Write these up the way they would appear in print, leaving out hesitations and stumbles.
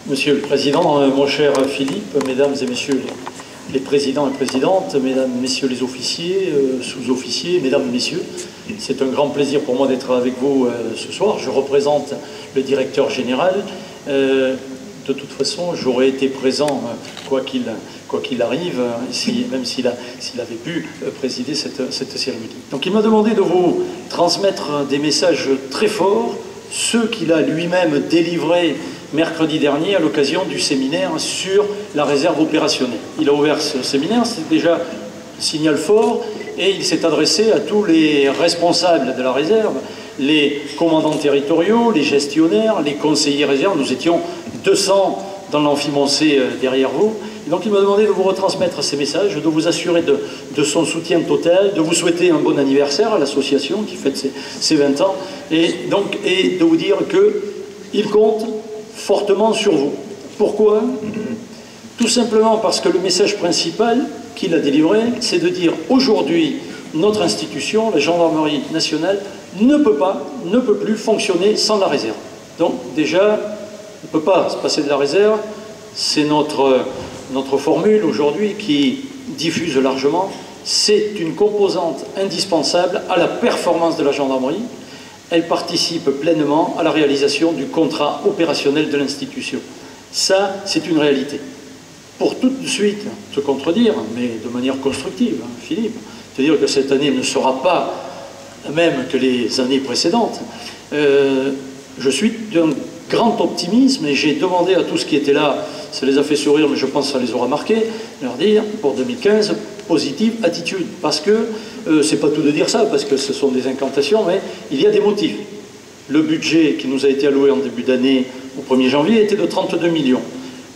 Monsieur le Président, mon cher Philippe, Mesdames et Messieurs les Présidents et Présidentes, Mesdames, Messieurs les officiers, sous-officiers, Mesdames, Messieurs, c'est un grand plaisir pour moi d'être avec vous ce soir. Je représente le directeur général. De toute façon, j'aurais été présent, quoi qu'il arrive, même s'il avait pu présider cette cérémonie. Donc il m'a demandé de vous transmettre des messages très forts, ceux qu'il a lui-même délivrés mercredi dernier à l'occasion du séminaire sur la réserve opérationnelle. Il a ouvert ce séminaire, c'est déjà un signal fort, et il s'est adressé à tous les responsables de la réserve, les commandants territoriaux, les gestionnaires, les conseillers réserve. Nous étions 200 dans l'amphi-Moncé derrière vous. Et donc il m'a demandé de vous retransmettre ces messages, de vous assurer de son soutien total, de vous souhaiter un bon anniversaire à l'association qui fête ses 20 ans, et de vous dire qu'il compte fortement sur vous. Pourquoi? Tout simplement parce que le message principal qu'il a délivré, c'est de dire aujourd'hui, notre institution, la gendarmerie nationale, ne peut plus fonctionner sans la réserve. Donc déjà, on ne peut pas se passer de la réserve, c'est notre formule aujourd'hui qui diffuse largement, c'est une composante indispensable à la performance de la gendarmerie. Elle participe pleinement à la réalisation du contrat opérationnel de l'institution. Ça, c'est une réalité. Pour tout de suite te contredire, mais de manière constructive, hein, Philippe, te dire que cette année ne sera pas la même que les années précédentes, je suis d'un grand optimisme et j'ai demandé à tous qui étaient là, ça les a fait sourire, mais je pense que ça les aura marqués, leur dire pour 2015, positive attitude. Parce que, c'est pas tout de dire ça, parce que ce sont des incantations, mais il y a des motifs. Le budget qui nous a été alloué en début d'année, au 1er janvier, était de 32 millions.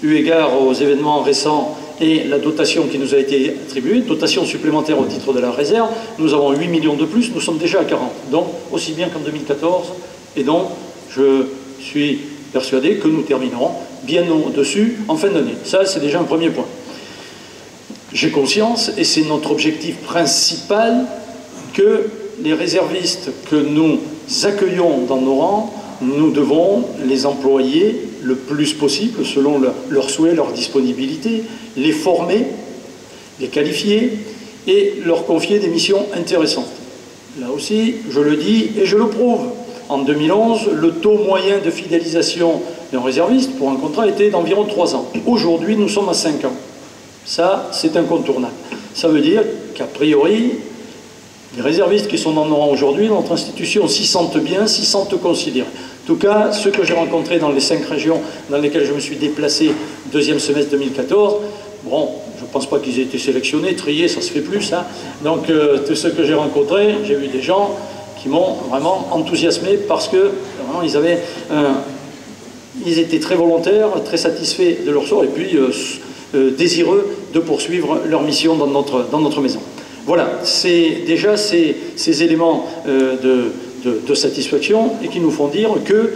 Eu égard aux événements récents et la dotation qui nous a été attribuée, dotation supplémentaire au titre de la réserve, nous avons 8 millions de plus, nous sommes déjà à 40. Donc, aussi bien qu'en 2014, et donc, je suis persuadé que nous terminerons bien au-dessus en fin d'année. Ça, c'est déjà un premier point. J'ai conscience, et c'est notre objectif principal, que les réservistes que nous accueillons dans nos rangs, nous devons les employer le plus possible, selon leurs souhaits, leur disponibilité, les former, les qualifier et leur confier des missions intéressantes. Là aussi, je le dis et je le prouve. En 2011, le taux moyen de fidélisation d'un réserviste pour un contrat était d'environ 3 ans. Aujourd'hui, nous sommes à 5 ans. Ça, c'est incontournable. Ça veut dire qu'a priori, les réservistes qui sont dans nos rangs aujourd'hui, notre institution s'y sentent bien, s'y sentent considérés. En tout cas, ceux que j'ai rencontrés dans les 5 régions dans lesquelles je me suis déplacé deuxième semestre 2014, bon, je ne pense pas qu'ils aient été sélectionnés, triés, ça se fait plus, ça. Donc, tous ceux que j'ai rencontrés, j'ai vu des gens qui m'ont vraiment enthousiasmé parce que vraiment, ils étaient très volontaires, très satisfaits de leur sort et puis désireux de poursuivre leur mission dans notre maison. Voilà, c'est déjà ces éléments de satisfaction et qui nous font dire que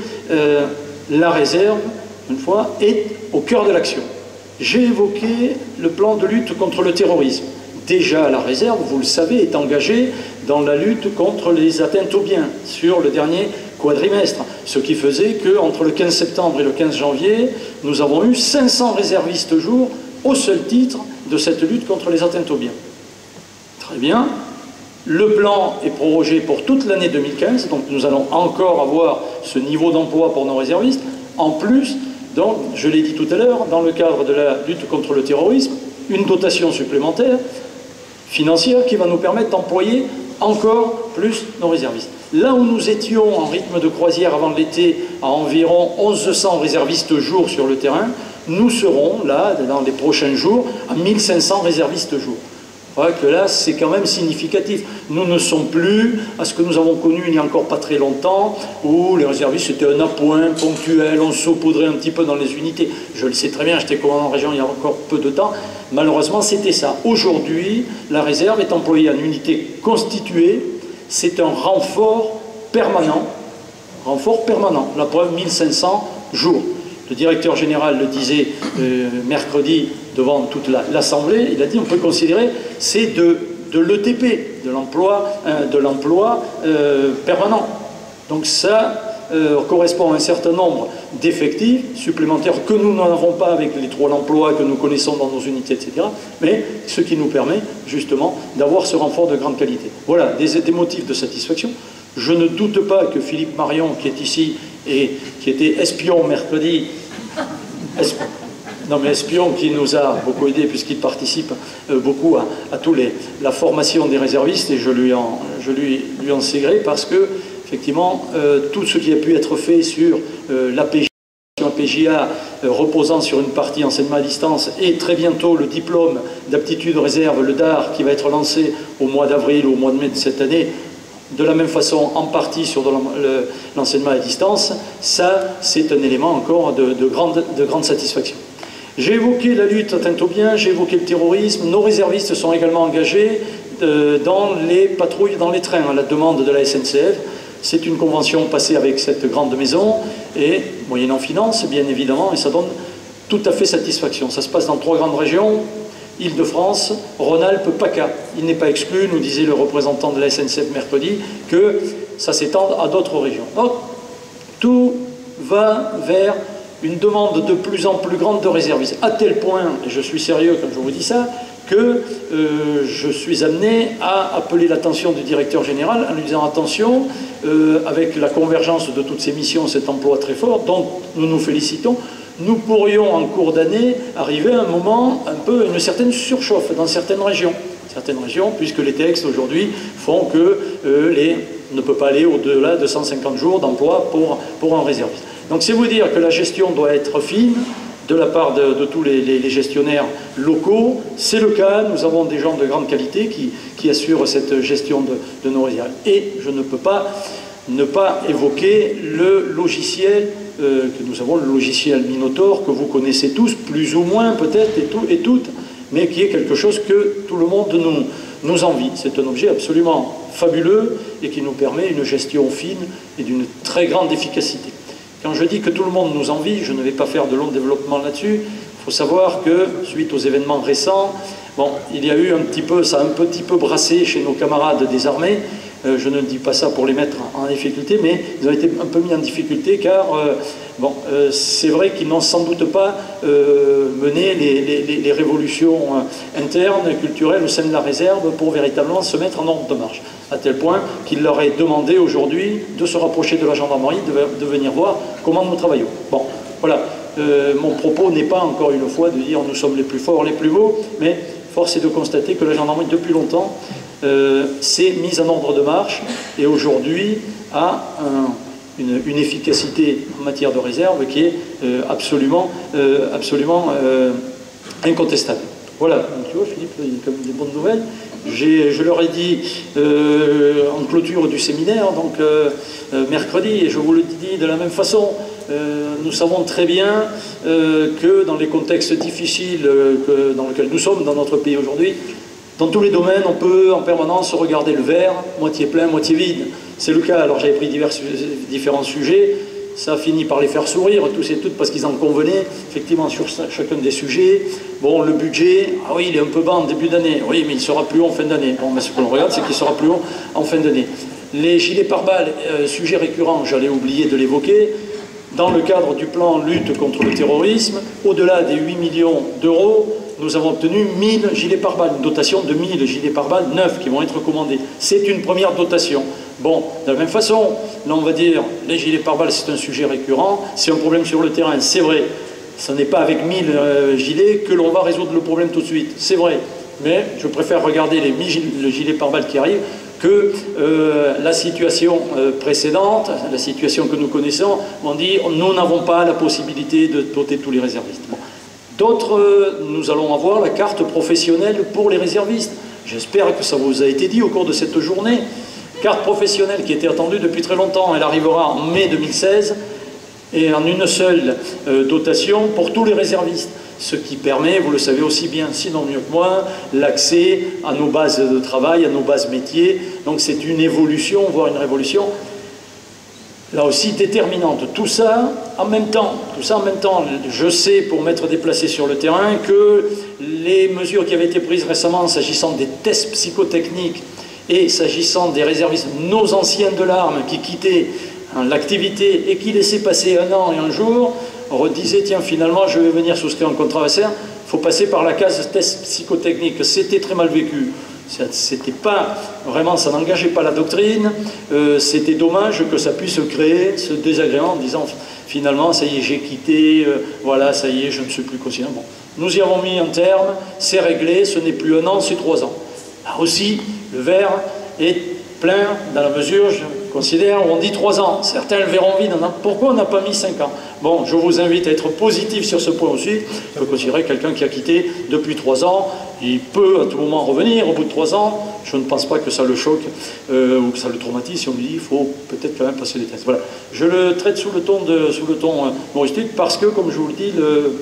la réserve, une fois, est au cœur de l'action. J'ai évoqué le plan de lutte contre le terrorisme. Déjà, la réserve, vous le savez, est engagée dans la lutte contre les atteintes aux biens sur le dernier quadrimestre. Ce qui faisait qu'entre le 15 septembre et le 15 janvier, nous avons eu 500 réservistes jour au seul titre de cette lutte contre les atteintes aux biens. Très bien. Le plan est prorogé pour toute l'année 2015, donc nous allons encore avoir ce niveau d'emploi pour nos réservistes. En plus, donc, je l'ai dit tout à l'heure, dans le cadre de la lutte contre le terrorisme, une dotation supplémentaire financière qui va nous permettre d'employer encore plus nos réservistes. Là où nous étions en rythme de croisière avant l'été à environ 1100 réservistes jour sur le terrain, nous serons là, dans les prochains jours, à 1500 réservistes jour. Voilà que là, c'est quand même significatif. Nous ne sommes plus à ce que nous avons connu il n'y a encore pas très longtemps, où les réservistes c'était un appoint ponctuel, on saupoudrait un petit peu dans les unités. Je le sais très bien, j'étais commandant en région il y a encore peu de temps. Malheureusement, c'était ça. Aujourd'hui, la réserve est employée en unité constituée. C'est un renfort permanent. La preuve, 1500 jours. Le directeur général le disait mercredi devant toute l'Assemblée, il a dit on peut considérer c'est de l'ETP, de l'emploi permanent. Donc ça, correspond à un certain nombre d'effectifs supplémentaires que nous n'avons pas avec les 3 emplois que nous connaissons dans nos unités, etc. Mais ce qui nous permet justement d'avoir ce renfort de grande qualité. Voilà, des motifs de satisfaction. Je ne doute pas que Philippe Marion, qui est ici et qui était espion mercredi, espion qui nous a beaucoup aidé puisqu'il participe beaucoup à la formation des réservistes, et je lui en sais gré parce que effectivement tout ce qui a pu être fait sur l'APJA reposant sur une partie enseignement à distance et très bientôt le diplôme d'aptitude réserve, le DAR, qui va être lancé au mois d'avril ou au mois de mai de cette année, de la même façon en partie sur l'enseignement à distance, ça c'est un élément encore de grande satisfaction. J'ai évoqué la lutte atteinte aux biens, j'ai évoqué le terrorisme. Nos réservistes sont également engagés dans les patrouilles dans les trains à la demande de la SNCF. C'est une convention passée avec cette grande maison et moyennant finance bien évidemment, et ça donne tout à fait satisfaction. Ça se passe dans 3 grandes régions, Île-de-France, Rhône-Alpes, PACA. Il n'est pas exclu, nous disait le représentant de la SNCF mercredi, que ça s'étende à d'autres régions. Donc tout va vers une demande de plus en plus grande de réservistes, à tel point, et je suis sérieux quand je vous dis ça, que je suis amené à appeler l'attention du directeur général en lui disant attention, avec la convergence de toutes ces missions, cet emploi très fort, dont nous nous félicitons, nous pourrions en cours d'année arriver à un moment, une certaine surchauffe dans certaines régions, puisque les textes aujourd'hui font que ne peut pas aller au-delà de 150 jours d'emploi pour un réserviste. Donc c'est vous dire que la gestion doit être fine de la part de tous les gestionnaires locaux. C'est le cas, nous avons des gens de grande qualité qui assurent cette gestion de nos réserves. Et je ne peux pas ne pas évoquer le logiciel que nous avons, le logiciel Minotaur, que vous connaissez tous, plus ou moins peut-être, et toutes, mais qui est quelque chose que tout le monde nous envie. C'est un objet absolument fabuleux et qui nous permet une gestion fine et d'une très grande efficacité. Quand je dis que tout le monde nous envie, je ne vais pas faire de long développement là-dessus. Il faut savoir que, suite aux événements récents, bon, il y a eu ça a un petit peu brassé chez nos camarades des armées. Je ne dis pas ça pour les mettre en difficulté, mais ils ont été un peu mis en difficulté car c'est vrai qu'ils n'ont sans doute pas mené les révolutions internes, culturelles au sein de la réserve pour véritablement se mettre en ordre de marche. À tel point qu'il leur est demandé aujourd'hui de se rapprocher de la gendarmerie, de venir voir comment nous travaillons. Bon, voilà. Mon propos n'est pas encore une fois de dire nous sommes les plus forts, les plus beaux, mais force est de constater que la gendarmerie depuis longtemps s'est mise en ordre de marche et aujourd'hui a une efficacité en matière de réserve qui est absolument incontestable. Voilà, donc, tu vois Philippe, il y a quand même des bonnes nouvelles. Je leur ai dit en clôture du séminaire, donc mercredi, et je vous le dis de la même façon, nous savons très bien que dans les contextes difficiles dans lesquels nous sommes dans notre pays aujourd'hui, dans tous les domaines, on peut en permanence regarder le verre, moitié plein, moitié vide. C'est le cas, alors j'avais pris différents sujets, ça a fini par les faire sourire, tous et toutes, parce qu'ils en convenaient, effectivement, sur chacun des sujets. Bon, le budget, ah oui, il est un peu bas en début d'année, oui, mais il sera plus haut en fin d'année. Bon, mais ce qu'on regarde, c'est qu'il sera plus haut en fin d'année. Les gilets pare-balles, sujet récurrent, j'allais oublier de l'évoquer, dans le cadre du plan lutte contre le terrorisme, au-delà des 8 millions d'euros, nous avons obtenu 1000 gilets pare-balles, une dotation de 1000 gilets pare-balles neufs qui vont être commandés. C'est une première dotation. Bon, de la même façon, là on va dire, les gilets pare-balles c'est un sujet récurrent, c'est un problème sur le terrain, c'est vrai. Ce n'est pas avec 1000 gilets que l'on va résoudre le problème tout de suite, c'est vrai. Mais je préfère regarder le gilet pare-balles qui arrive que la situation précédente, la situation que nous connaissons, on dit nous n'avons pas la possibilité de doter tous les réservistes. Bon. D'autres, nous allons avoir la carte professionnelle pour les réservistes. J'espère que ça vous a été dit au cours de cette journée. Carte professionnelle qui était attendue depuis très longtemps. Elle arrivera en mai 2016 et en une seule dotation pour tous les réservistes. Ce qui permet, vous le savez aussi bien, sinon mieux que moi, l'accès à nos bases de travail, à nos bases métiers. Donc c'est une évolution, voire une révolution, là aussi déterminante. Tout ça en même temps, je sais pour m'être déplacé sur le terrain que les mesures qui avaient été prises récemment s'agissant des tests psychotechniques et s'agissant des réservistes, nos anciens de l'arme qui quittaient l'activité et qui laissait passer 1 an et 1 jour, on redisait, tiens, finalement, je vais venir souscrire un contrat SR, il faut passer par la case test psychotechnique. C'était très mal vécu. C'était pas, vraiment, ça n'engageait pas la doctrine. C'était dommage que ça puisse créer ce désagrément en disant, finalement, ça y est, j'ai quitté, voilà, ça y est, je ne suis plus considéré. Bon. Nous y avons mis un terme, c'est réglé, ce n'est plus 1 an, c'est 3 ans. Là aussi, le verre est plein dans la mesure, je considère, où on dit 3 ans. Certains le verront vide. Pourquoi on n'a pas mis 5 ans? Bon, je vous invite à être positif sur ce point aussi. Je peux considérer quelqu'un qui a quitté depuis 3 ans, il peut à tout moment revenir au bout de 3 ans. Je ne pense pas que ça le choque ou que ça le traumatise si on lui dit il faut peut-être quand même passer des tests. Voilà. Je le traite sous le ton humoristique parce que, comme je vous le dis,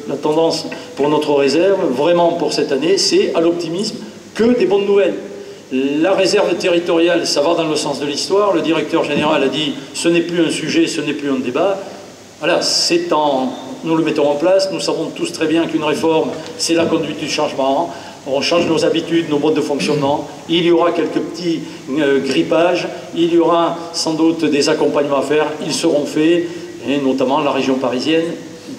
la tendance pour notre réserve, vraiment pour cette année, c'est à l'optimisme que des bonnes nouvelles. La réserve territoriale, ça va dans le sens de l'histoire. Le directeur général a dit ce n'est plus un sujet, ce n'est plus un débat. Voilà, nous le mettons en place. Nous savons tous très bien qu'une réforme, c'est la conduite du changement. On change nos habitudes, nos modes de fonctionnement. Il y aura quelques petits grippages. Il y aura sans doute des accompagnements à faire. Ils seront faits. Et notamment la région parisienne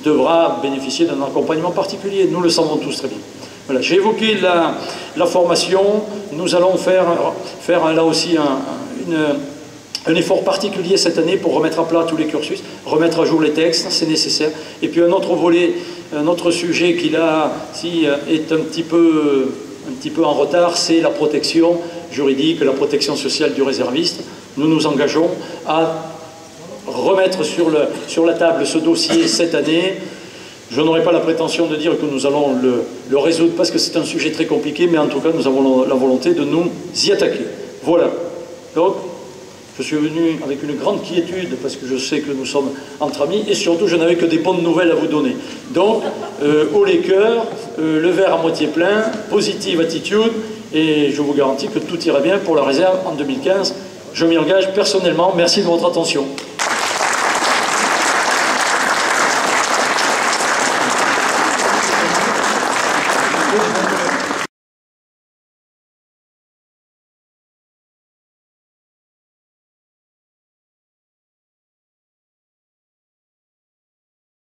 devra bénéficier d'un accompagnement particulier. Nous le savons tous très bien. Voilà, j'ai évoqué la formation. Nous allons faire là aussi un effort particulier cette année pour remettre à plat tous les cursus, remettre à jour les textes, c'est nécessaire. Et puis un autre volet, un autre sujet qui là est un petit peu en retard, c'est la protection juridique, la protection sociale du réserviste. Nous nous engageons à remettre sur la table ce dossier cette année. Je n'aurai pas la prétention de dire que nous allons le résoudre parce que c'est un sujet très compliqué, mais en tout cas nous avons la volonté de nous y attaquer. Voilà. Donc, je suis venu avec une grande quiétude parce que je sais que nous sommes entre amis et surtout je n'avais que des bonnes nouvelles à vous donner. Donc, haut les cœurs, le verre à moitié plein, positive attitude et je vous garantis que tout ira bien pour la réserve en 2015. Je m'y engage personnellement. Merci de votre attention.